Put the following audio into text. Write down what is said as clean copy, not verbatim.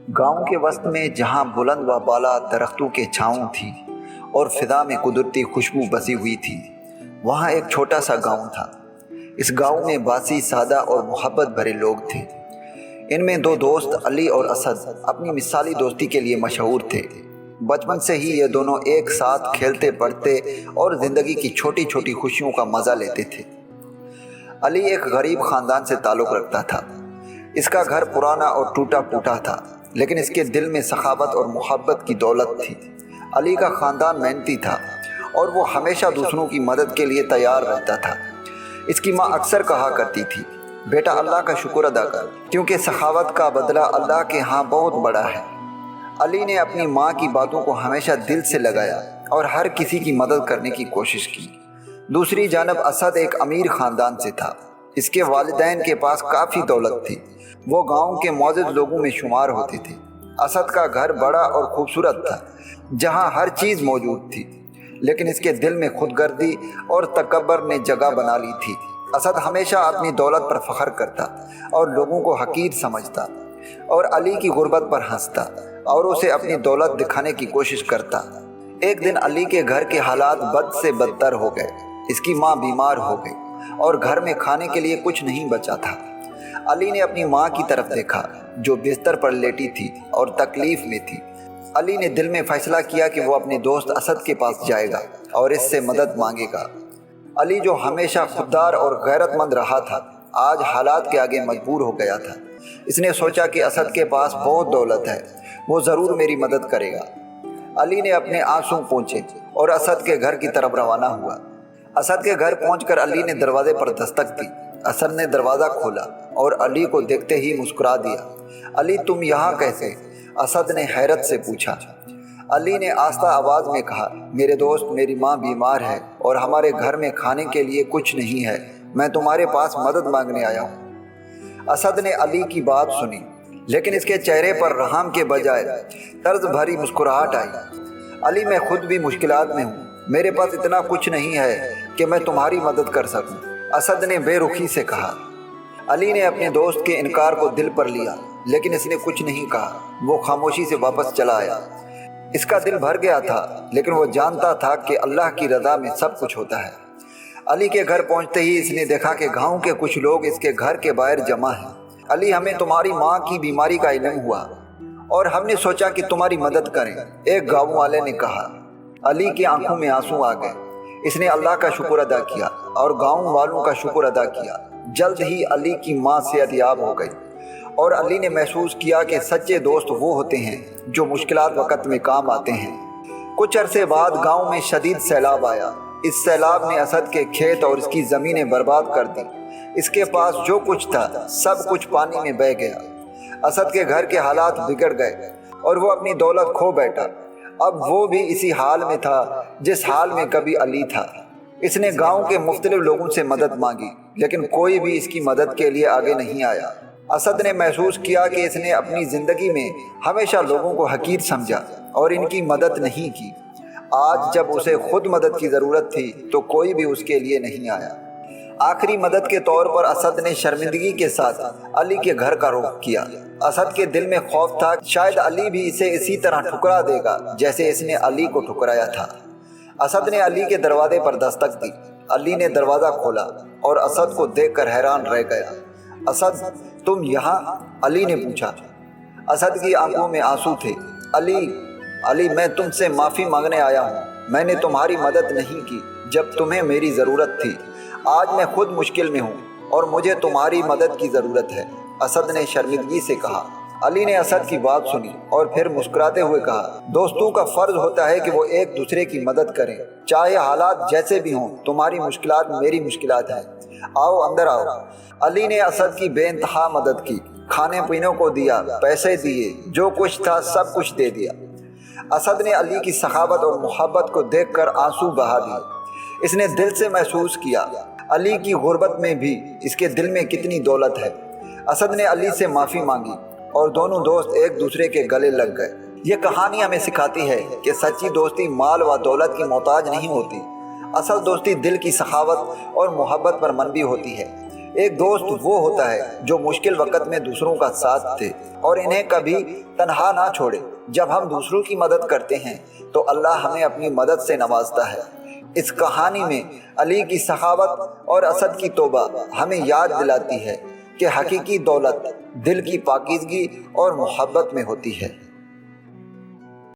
گاؤں کے وسط میں جہاں بلند و بالا درختوں کے چھاؤں تھی اور فضا میں قدرتی خوشبو بسی ہوئی تھی، وہاں ایک چھوٹا سا گاؤں تھا۔ اس گاؤں میں باسی، سادہ اور محبت بھرے لوگ تھے۔ ان میں دو دوست علی اور اسد اپنی مثالی دوستی کے لیے مشہور تھے۔ بچپن سے ہی یہ دونوں ایک ساتھ کھیلتے پڑھتے اور زندگی کی چھوٹی چھوٹی خوشیوں کا مزہ لیتے تھے۔ علی ایک غریب خاندان سے تعلق رکھتا تھا۔ اس کا گھر پرانا اور ٹوٹا پھوٹا تھا، لیکن اس کے دل میں سخاوت اور محبت کی دولت تھی۔ علی کا خاندان محنتی تھا اور وہ ہمیشہ دوسروں کی مدد کے لیے تیار رہتا تھا۔ اس کی ماں اکثر کہا کرتی تھی، بیٹا اللہ کا شکر ادا کر، کیونکہ سخاوت کا بدلہ اللہ کے ہاں بہت بڑا ہے۔ علی نے اپنی ماں کی باتوں کو ہمیشہ دل سے لگایا اور ہر کسی کی مدد کرنے کی کوشش کی۔ دوسری جانب اسد ایک امیر خاندان سے تھا۔ اس کے والدین کے پاس کافی دولت تھی۔ وہ گاؤں کے معزز لوگوں میں شمار ہوتے تھے۔ اسد کا گھر بڑا اور خوبصورت تھا، جہاں ہر چیز موجود تھی، لیکن اس کے دل میں خود گردی اور تکبر نے جگہ بنا لی تھی۔ اسد ہمیشہ اپنی دولت پر فخر کرتا اور لوگوں کو حقیر سمجھتا، اور علی کی غربت پر ہنستا اور اسے اپنی دولت دکھانے کی کوشش کرتا۔ ایک دن علی کے گھر کے حالات بد سے بدتر ہو گئے۔ اس کی ماں بیمار ہو گئی اور گھر میں کھانے کے لیے کچھ نہیں بچا تھا۔ علی نے اپنی ماں کی طرف دیکھا، جو بستر پر لیٹی تھی اور تکلیف میں تھی۔ علی نے دل میں فیصلہ کیا کہ وہ اپنے دوست اسد کے پاس جائے گا اور اس سے مدد مانگے گا۔ علی جو ہمیشہ خوددار اور غیرت مند رہا تھا، آج حالات کے آگے مجبور ہو گیا تھا۔ اس نے سوچا کہ اسد کے پاس بہت دولت ہے، وہ ضرور میری مدد کرے گا۔ علی نے اپنے آنسو پونچھے اور اسد کے گھر کی طرف روانہ ہوا۔ اسد کے گھر پہنچ کر علی نے دروازے پر دستک دی۔ اسد نے دروازہ کھولا اور علی کو دیکھتے ہی مسکرا دیا۔ علی تم یہاں کیسے؟ اسد نے حیرت سے پوچھا۔ علی نے آہستہ آواز میں کہا، میرے دوست، میری ماں بیمار ہے اور ہمارے گھر میں کھانے کے لیے کچھ نہیں ہے، میں تمہارے پاس مدد مانگنے آیا ہوں۔ اسد نے علی کی بات سنی، لیکن اس کے چہرے پر رحم کے بجائے طرز بھری مسکراہٹ آئی۔ علی میں خود بھی مشکلات میں ہوں، میرے پاس اتنا کچھ نہیں ہے کہ میں تمہاری مدد کر سکوں، اسد نے بے رخی سے کہا۔ علی نے اپنے دوست کے انکار کو دل پر لیا، لیکن اس نے کچھ نہیں کہا۔ وہ خاموشی سے واپس چلا آیا۔ اس کا دل بھر گیا تھا، لیکن وہ جانتا تھا کہ اللہ کی رضا میں سب کچھ ہوتا ہے۔ علی کے گھر پہنچتے ہی اس نے دیکھا کہ گاؤں کے کچھ لوگ اس کے گھر کے باہر جمع ہیں۔ علی ہمیں تمہاری ماں کی بیماری کا علم ہوا اور ہم نے سوچا کہ تمہاری مدد کریں، ایک گاؤں والے نے کہا۔ علی کی آنکھوں میں آنسو آ گئے۔ اس نے اللہ کا شکر ادا کیا اور گاؤں والوں کا شکر ادا کیا۔ جلد ہی علی کی ماں صحت یاب ہو گئی اور علی نے محسوس کیا کہ سچے دوست وہ ہوتے ہیں جو مشکلات وقت میں کام آتے ہیں۔ کچھ عرصے بعد گاؤں میں شدید سیلاب آیا۔ اس سیلاب نے اسد کے کھیت اور اس کی زمینیں برباد کر دی۔ اس کے پاس جو کچھ تھا سب کچھ پانی میں بہہ گیا۔ اسد کے گھر کے حالات بگڑ گئے اور وہ اپنی دولت کھو بیٹھا۔ اب وہ بھی اسی حال میں تھا جس حال میں کبھی علی تھا۔ اس نے گاؤں کے مختلف لوگوں سے مدد مانگی، لیکن کوئی بھی اس کی مدد کے لیے آگے نہیں آیا۔ اسد نے محسوس کیا کہ اس نے اپنی زندگی میں ہمیشہ لوگوں کو حقیر سمجھا اور ان کی مدد نہیں کی۔ آج جب اسے خود مدد کی ضرورت تھی تو کوئی بھی اس کے لیے نہیں آیا۔ آخری مدد کے طور پر اسد نے شرمندگی کے ساتھ علی کے گھر کا رخ کیا۔ اسد کے دل میں خوف تھا کہ شاید علی بھی اسے اسی طرح ٹھکرا دے گا جیسے اس نے علی کو ٹھکرایا تھا۔ اسد نے علی کے دروازے پر دستک دی۔ علی نے دروازہ کھولا اور اسد کو دیکھ کر حیران رہ گیا۔ اسد تم یہاں؟ علی نے پوچھا۔ اسد کی آنکھوں میں آنسو تھے۔ علی میں تم سے معافی مانگنے آیا ہوں۔ میں نے تمہاری مدد نہیں کی جب تمہیں میری ضرورت تھی۔ آج میں خود مشکل میں ہوں اور مجھے تمہاری مدد کی ضرورت ہے، اسد نے شرمندگی سے کہا۔ علی نے اسد کی بات سنی اور پھر مسکراتے ہوئے کہا، دوستوں کا فرض ہوتا ہے کہ وہ ایک دوسرے کی مدد کریں، چاہے حالات جیسے بھی ہوں۔ تمہاری مشکلات میری مشکلات ہیں، آؤ اندر آؤ۔ علی نے اسد کی بے انتہا مدد کی، کھانے پینے کو دیا، پیسے دیے، جو کچھ تھا سب کچھ دے دیا۔ اسد نے علی کی سخاوت اور محبت کو دیکھ کر آنسو بہا دیے۔ اس نے دل سے محسوس کیا علی کی غربت میں بھی اس کے دل میں کتنی دولت ہے۔ اسد نے علی سے معافی مانگی اور دونوں دوست ایک دوسرے کے گلے لگ گئے۔ یہ کہانی ہمیں سکھاتی ہے کہ سچی دوستی مال و دولت کی محتاج نہیں ہوتی۔ اصل دوستی دل کی سخاوت اور محبت پر مبنی ہوتی ہے۔ ایک دوست وہ ہوتا ہے جو مشکل وقت میں دوسروں کا ساتھ دے اور انہیں کبھی تنہا نہ چھوڑے۔ جب ہم دوسروں کی مدد کرتے ہیں تو اللہ ہمیں اپنی مدد سے نوازتا ہے۔ اس کہانی میں علی کی سخاوت اور اسد کی توبہ ہمیں یاد دلاتی ہے کہ حقیقی دولت دل کی پاکیزگی اور محبت میں ہوتی ہے۔